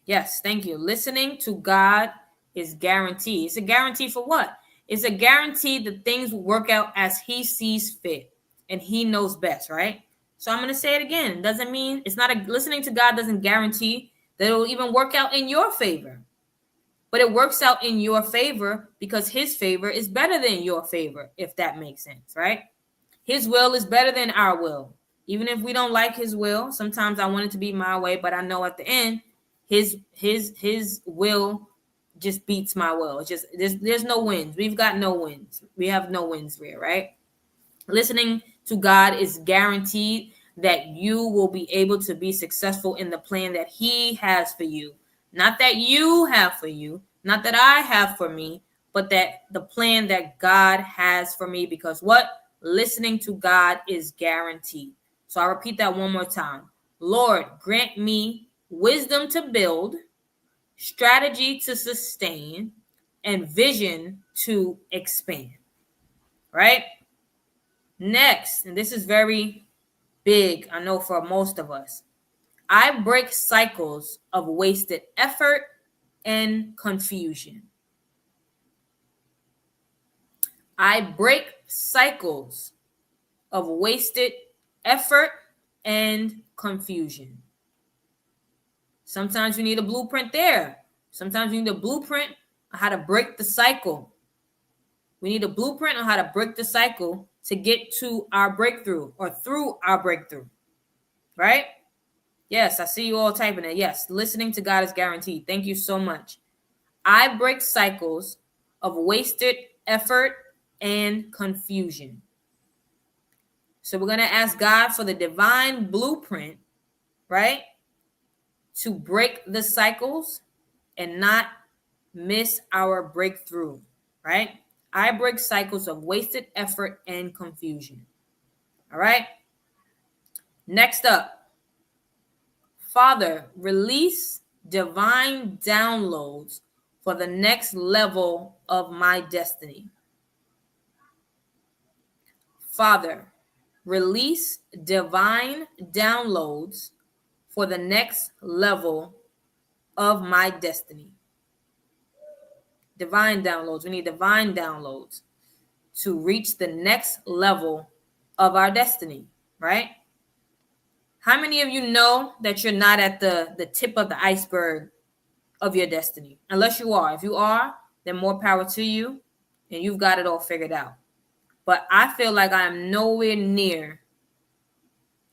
A: Yes, thank you. Listening to God is guaranteed. It's a guarantee for what? It's a guarantee that things will work out as He sees fit, and He knows best, right? So I'm going to say it again. It doesn't mean listening to God doesn't guarantee that it will even work out in your favor. But it works out in your favor because His favor is better than your favor, if that makes sense, right? His will is better than our will. Even if we don't like His will, sometimes I want it to be my way, but I know at the end, His will just beats my will. It's just there's no wins. We've got no wins. We have no wins here, right? Listening to God is guaranteed. that you will be able to be successful in the plan that he has for you. Not that you have for you, not that I have for me, but that the plan that God has for me. Because what? Listening to God is guaranteed. So I'll repeat that one more time. Lord, grant me wisdom to build, strategy to sustain, and vision to expand. Right? Next, and this is very big, I know, for most of us. I break cycles of wasted effort and confusion. I break cycles of wasted effort and confusion. Sometimes you need a blueprint there. Sometimes you need a blueprint on how to break the cycle. We need a blueprint on how to break the cycle to get to our breakthrough or through our breakthrough. Right? Yes, I see you all typing it. Yes, listening to God is guaranteed. Thank you so much. I break cycles of wasted effort and confusion. So we're going to ask God for the divine blueprint, right? To break the cycles and not miss our breakthrough, right? I break cycles of wasted effort and confusion. All right. Next up, Father, release divine downloads for the next level of my destiny. Father, release divine downloads for the next level of my destiny. Divine downloads. We need divine downloads to reach the next level of our destiny, right? How many of you know that you're not at the tip of the iceberg of your destiny? Unless you are. If you are, then more power to you, and you've got it all figured out. But I feel like I am nowhere near,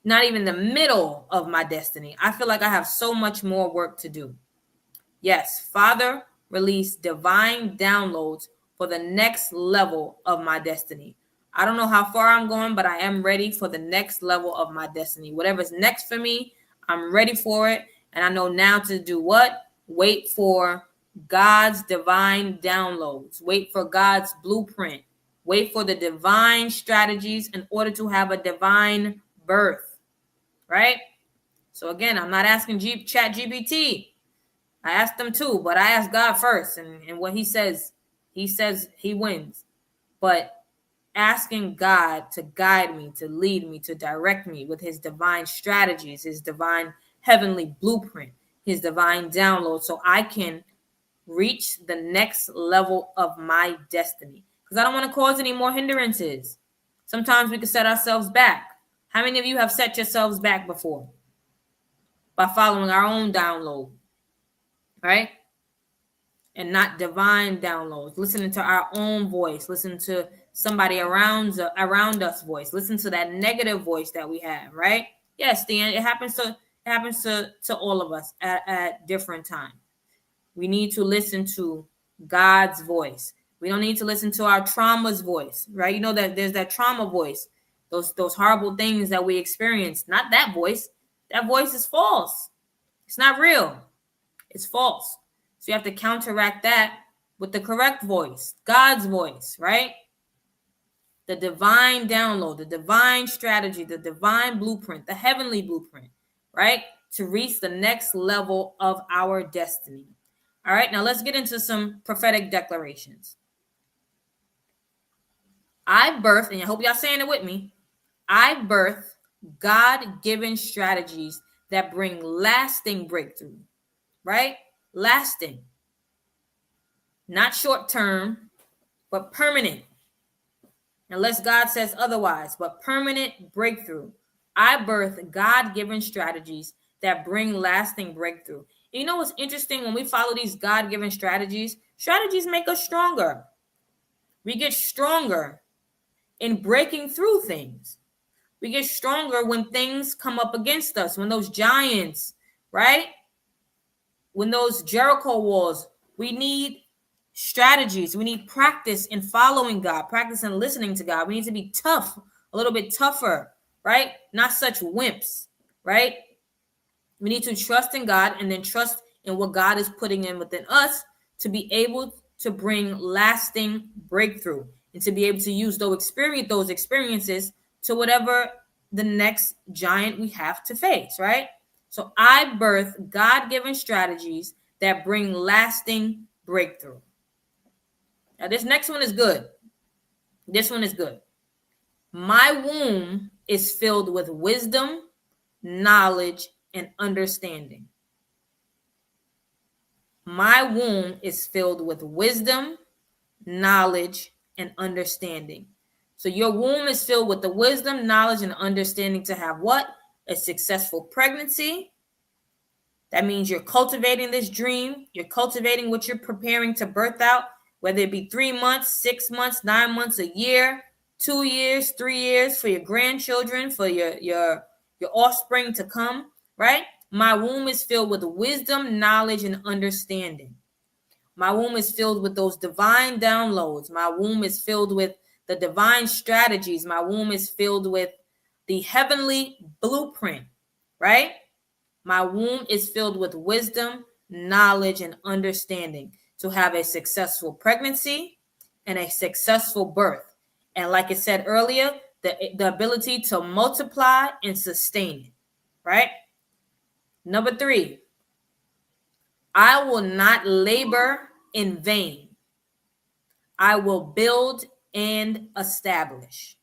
A: not even the middle of my destiny. I feel like I have so much more work to do. Yes, Father, release divine downloads for the next level of my destiny. I don't know how far I'm going, but I am ready for the next level of my destiny. Whatever's next for me, I'm ready for it. And I know now to do what? Wait for God's divine downloads. Wait for God's blueprint. Wait for the divine strategies in order to have a divine birth, right? So again, I'm not asking ChatGPT. I asked them too, but I asked God first. And what he says he wins. But asking God to guide me, to lead me, to direct me with his divine strategies, his divine heavenly blueprint, his divine download, so I can reach the next level of my destiny. Because I don't want to cause any more hindrances. Sometimes we can set ourselves back. How many of you have set yourselves back before? By following our own download, right? And not divine downloads. Listening to our own voice. Listen to somebody around us voice. Listen to that negative voice that we have, right? Yes, Dan, it happens to all of us at different times. We need to listen to God's voice. We don't need to listen to our trauma's voice, right? You know that there's that trauma voice, those horrible things that we experience. Not that voice. That voice is false. It's not real. It's false. So you have to counteract that with the correct voice, God's voice, right? The divine download, the divine strategy, the divine blueprint, the heavenly blueprint, right? To reach the next level of our destiny. All right, now let's get into some prophetic declarations. I birth, and I hope y'all saying it with me, I birth God-given strategies that bring lasting breakthrough, right? Lasting. Not short term, but permanent. Unless God says otherwise, but permanent breakthrough. I birth God-given strategies that bring lasting breakthrough. You know what's interesting? When we follow these God-given strategies make us stronger. We get stronger in breaking through things. We get stronger when things come up against us, when those giants, right? When those Jericho walls, we need strategies. We need practice in following God, practice in listening to God. We need to be tough, a little bit tougher, right? Not such wimps, right? We need to trust in God and then trust in what God is putting in within us to be able to bring lasting breakthrough and to be able to use those experiences to whatever the next giant we have to face, right? So I birth God-given strategies that bring lasting breakthrough. Now, this next one is good. This one is good. My womb is filled with wisdom, knowledge, and understanding. My womb is filled with wisdom, knowledge, and understanding. So your womb is filled with the wisdom, knowledge, and understanding to have what? A successful pregnancy. That means you're cultivating this dream. You're cultivating what you're preparing to birth out, whether it be 3 months, 6 months, 9 months, a year, 2 years, 3 years, for your grandchildren, for your offspring to come, right? My womb is filled with wisdom, knowledge, and understanding. My womb is filled with those divine downloads. My womb is filled with the divine strategies. My womb is filled with the heavenly blueprint, right? My womb is filled with wisdom, knowledge, and understanding to have a successful pregnancy and a successful birth. And like I said earlier, the ability to multiply and sustain it, right? Number 3, I will not labor in vain. I will build and establish.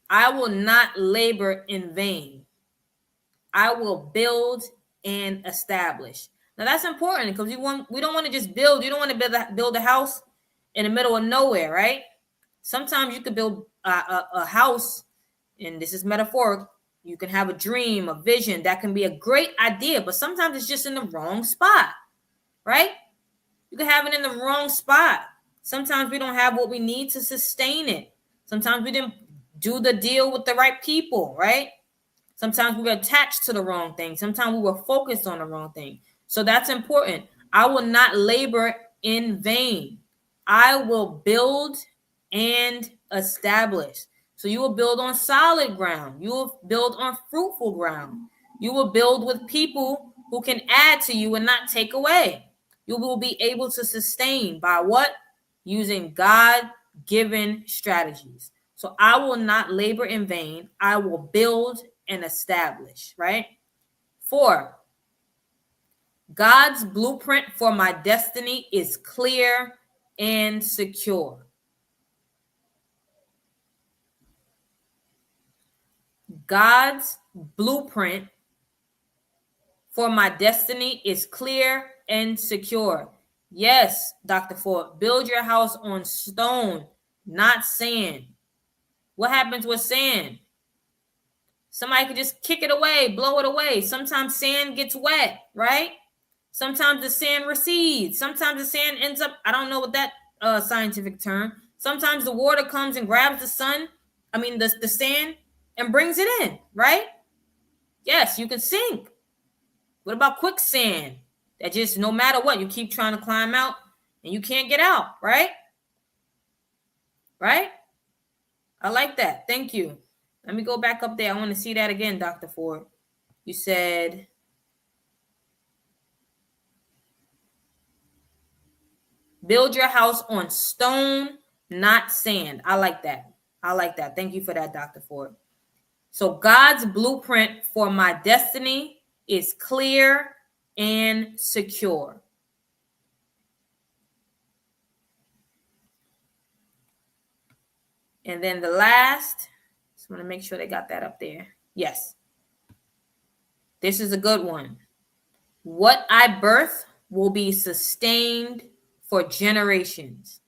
A: I will not labor in vain. I will build and establish. Now that's important because we don't want to just build. You don't want to build a house in the middle of nowhere, right? Sometimes you could build a house, and this is metaphoric. You can have a dream, a vision that can be a great idea, but sometimes it's just in the wrong spot, right? You can have it in the wrong spot. Sometimes we don't have what we need to sustain it. Sometimes we didn't do the deal with the right people, right? Sometimes we were attached to the wrong thing. Sometimes we were focused on the wrong thing. So that's important. I will not labor in vain. I will build and establish. So you will build on solid ground. You will build on fruitful ground. You will build with people who can add to you and not take away. You will be able to sustain by what? Using God-given strategies. So I will not labor in vain. I will build and establish, right? 4, God's blueprint for my destiny is clear and secure. God's blueprint for my destiny is clear and secure. Yes, Dr. Ford, build your house on stone, not sand. What happens with sand? Somebody could just kick it away, blow it away. Sometimes sand gets wet, right? Sometimes the sand recedes. Sometimes the sand ends up, I don't know what that scientific term. Sometimes the water comes and grabs the sand and brings it in, right? Yes, you can sink. What about quicksand? That just no matter what, you keep trying to climb out and you can't get out, right? Right? I like that. Thank you. Let me go back up there. I want to see that again, Dr. Ford. You said, build your house on stone, not sand. I like that. I like that. Thank you for that, Dr. Ford. So God's blueprint for my destiny is clear and secure. And then the last, just want to make sure they got that up there. Yes. This is a good one. What I birth will be sustained for generations.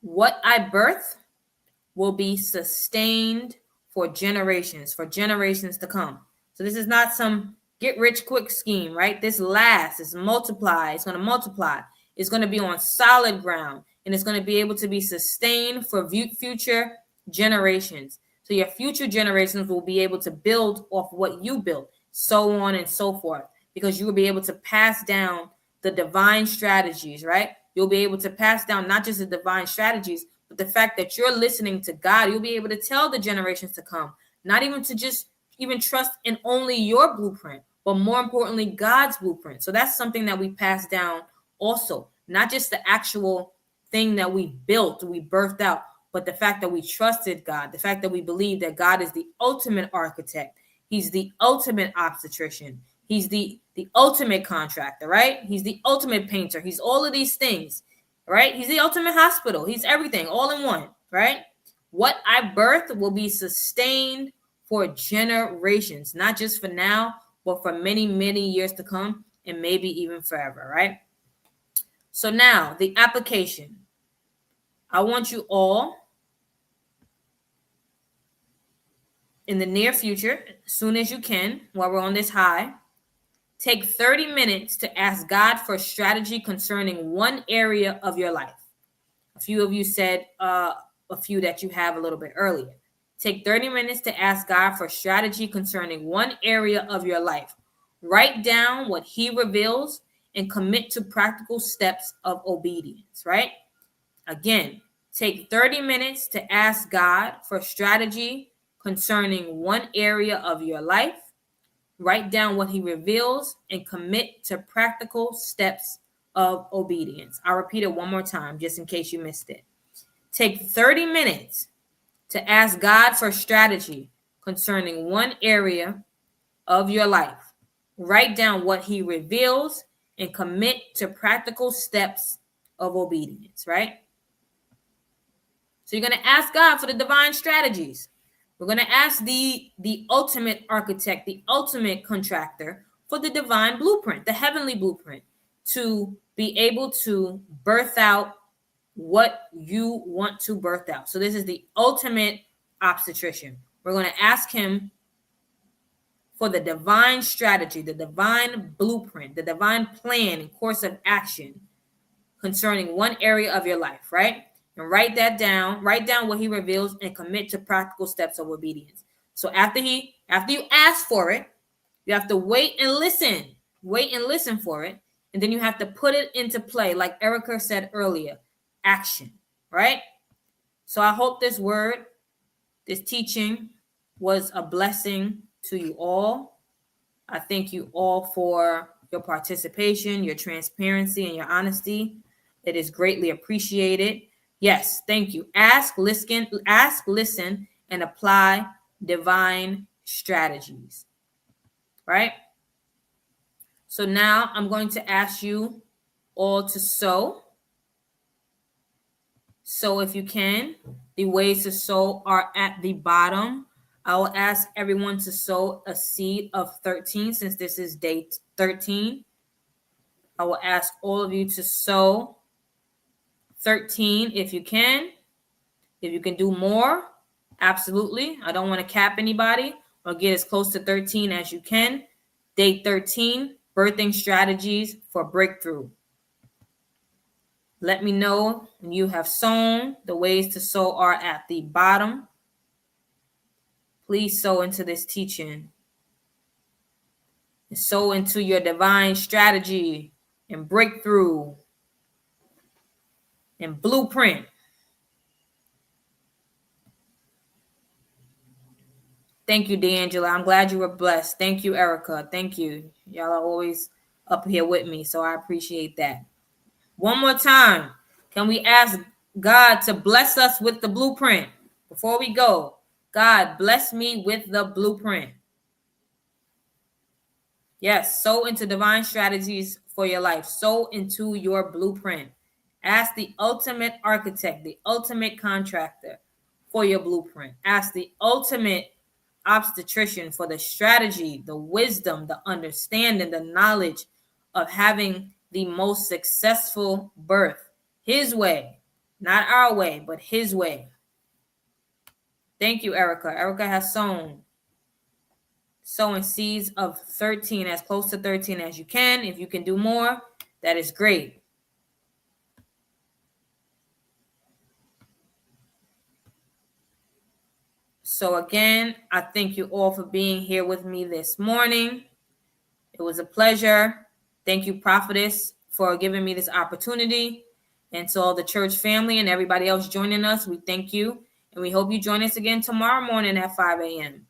A: What I birth will be sustained for generations to come. So this is not some get rich quick scheme, right? This lasts, it's multiply, it's going to multiply. It's going to be on solid ground, and it's going to be able to be sustained for future generations. So your future generations will be able to build off what you built, so on and so forth, because you will be able to pass down the divine strategies, right? You'll be able to pass down not just the divine strategies, But the fact that you're listening to God, you'll be able to tell the generations to come, not even to just even trust in only your blueprint, but more importantly, God's blueprint. So that's something that we pass down also, not just the actual thing that we built, we birthed out, but the fact that we trusted God, the fact that we believe that God is the ultimate architect. He's the ultimate obstetrician. He's the ultimate contractor, right? He's the ultimate painter. He's all of these things, right? He's the ultimate hospital. He's everything all in one, right? What I birth will be sustained for generations, not just for now, but for many, many years to come, and maybe even forever, right? So now the application. I want you all in the near future, as soon as you can, while we're on this high, take 30 minutes to ask God for strategy concerning one area of your life. A few of you said a few that you have a little bit earlier. Take 30 minutes to ask God for strategy concerning one area of your life. Write down what he reveals and commit to practical steps of obedience, right? Again, take 30 minutes to ask God for strategy concerning one area of your life. Write down what he reveals and commit to practical steps of obedience. I'll repeat it one more time just in case you missed it. Take 30 minutes to ask God for strategy concerning one area of your life. Write down what he reveals and commit to practical steps of obedience, right? So you're going to ask God for the divine strategies. We're going to ask the ultimate architect, the ultimate contractor for the divine blueprint, the heavenly blueprint, to be able to birth out what you want to birth out. So this is the ultimate obstetrician. We're going to ask him for the divine strategy, the divine blueprint, the divine plan and course of action concerning one area of your life, right? And write that down. Write down what he reveals and commit to practical steps of obedience. So after you ask for it, you have to wait and listen. Wait and listen for it. And then you have to put it into play, like Erica said earlier, action, right? So I hope this teaching was a blessing to you all. I thank you all for your participation, your transparency, and your honesty. It is greatly appreciated. Yes, thank you. Ask, listen, and apply divine strategies. Right? So now I'm going to ask you all to sow. So if you can, the ways to sow are at the bottom. I will ask everyone to sow a seed of 13 since this is day 13. I will ask all of you to sow 13 if you can. If you can do more, absolutely. I don't want to cap anybody. Or get as close to 13 as you can. Day 13, birthing strategies for breakthrough. Let me know when you have sown. The ways to sow are at the bottom. Please sow into this teaching. And sow into your divine strategy and breakthrough and blueprint. Thank you, D'Angela. I'm glad you were blessed. Thank you, Erica. Thank you. Y'all are always up here with me, so I appreciate that. One more time. Can we ask God to bless us with the blueprint? Before we go, God, bless me with the blueprint. Yes, sow into divine strategies for your life. Sow into your blueprint. Ask the ultimate architect, the ultimate contractor for your blueprint. Ask the ultimate obstetrician for the strategy, the wisdom, the understanding, the knowledge of having the most successful birth. His way, not our way, but his way. Thank you, Erica. Erica has sowing seeds of 13, as close to 13 as you can. If you can do more, that is great. So again, I thank you all for being here with me this morning. It was a pleasure. Thank you, Prophetess, for giving me this opportunity. And to all the church family and everybody else joining us, we thank you. And we hope you join us again tomorrow morning at 5 a.m.